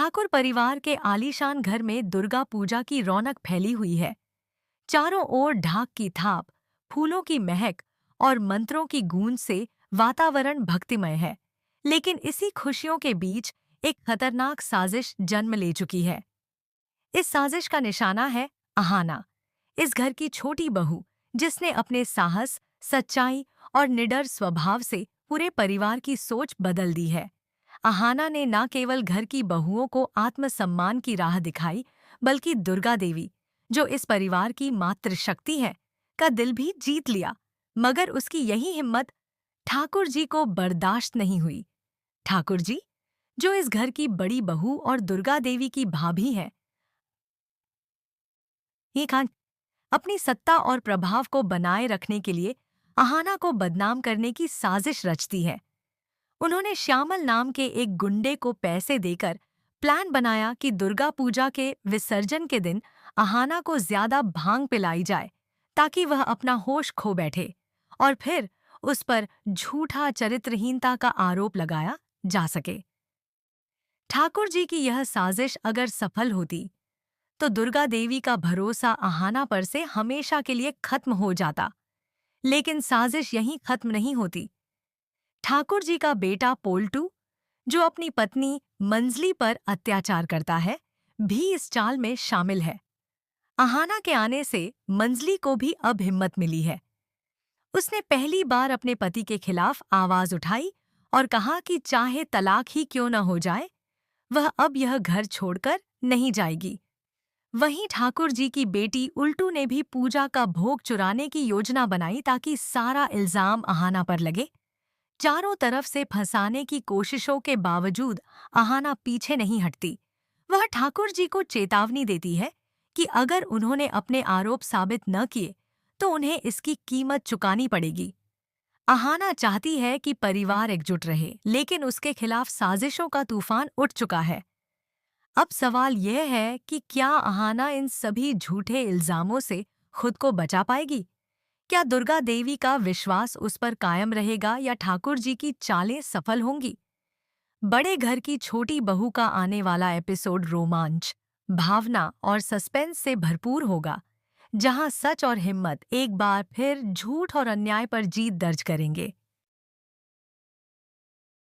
ठाकुर परिवार के आलीशान घर में दुर्गा पूजा की रौनक फैली हुई है। चारों ओर ढाक की थाप, फूलों की महक और मंत्रों की गूंज से वातावरण भक्तिमय है। लेकिन इसी खुशियों के बीच एक खतरनाक साजिश जन्म ले चुकी है। इस साजिश का निशाना है अहाना, इस घर की छोटी बहू जिसने अपने साहस, सच्चाई और निडर स्वभाव से पूरे परिवार की सोच बदल दी है। अहाना ने न केवल घर की बहुओं को आत्मसम्मान की राह दिखाई, बल्कि दुर्गा देवी, जो इस परिवार की मातृशक्ति है, का दिल भी जीत लिया। मगर उसकी यही हिम्मत ठाकुर जी को बर्दाश्त नहीं हुई। ठाकुर जी, जो इस घर की बड़ी बहू और दुर्गा देवी की भाभी हैं, ये खान अपनी सत्ता और प्रभाव को बनाए रखने के लिए अहाना को बदनाम करने की साजिश रचती है। उन्होंने श्यामल नाम के एक गुंडे को पैसे देकर प्लान बनाया कि दुर्गा पूजा के विसर्जन के दिन अहाना को ज्यादा भांग पिलाई जाए, ताकि वह अपना होश खो बैठे और फिर उस पर झूठा चरित्रहीनता का आरोप लगाया जा सके। ठाकुर जी की यह साजिश अगर सफल होती तो दुर्गा देवी का भरोसा अहाना पर से हमेशा के लिए खत्म हो जाता। लेकिन साजिश यहीं खत्म नहीं होती। ठाकुर जी का बेटा पोल्टू, जो अपनी पत्नी मंजली पर अत्याचार करता है, भी इस चाल में शामिल है। अहाना के आने से मंजली को भी अब हिम्मत मिली है। उसने पहली बार अपने पति के खिलाफ आवाज उठाई और कहा कि चाहे तलाक ही क्यों न हो जाए, वह अब यह घर छोड़कर नहीं जाएगी। वहीं ठाकुर जी की बेटी उल्टू ने भी पूजा का भोग चुराने की योजना बनाई, ताकि सारा इल्जाम अहाना पर लगे। चारों तरफ से फंसाने की कोशिशों के बावजूद अहाना पीछे नहीं हटती। वह ठाकुर जी को चेतावनी देती है कि अगर उन्होंने अपने आरोप साबित न किए तो उन्हें इसकी कीमत चुकानी पड़ेगी। अहाना चाहती है कि परिवार एकजुट रहे, लेकिन उसके खिलाफ साजिशों का तूफान उठ चुका है। अब सवाल यह है कि क्या अहाना इन सभी झूठे इल्जामों से खुद को बचा पाएगी? क्या दुर्गा देवी का विश्वास उस पर कायम रहेगा या ठाकुर जी की चालें सफल होंगी? बड़े घर की छोटी बहू का आने वाला एपिसोड रोमांच, भावना और सस्पेंस से भरपूर होगा, जहां सच और हिम्मत एक बार फिर झूठ और अन्याय पर जीत दर्ज करेंगे।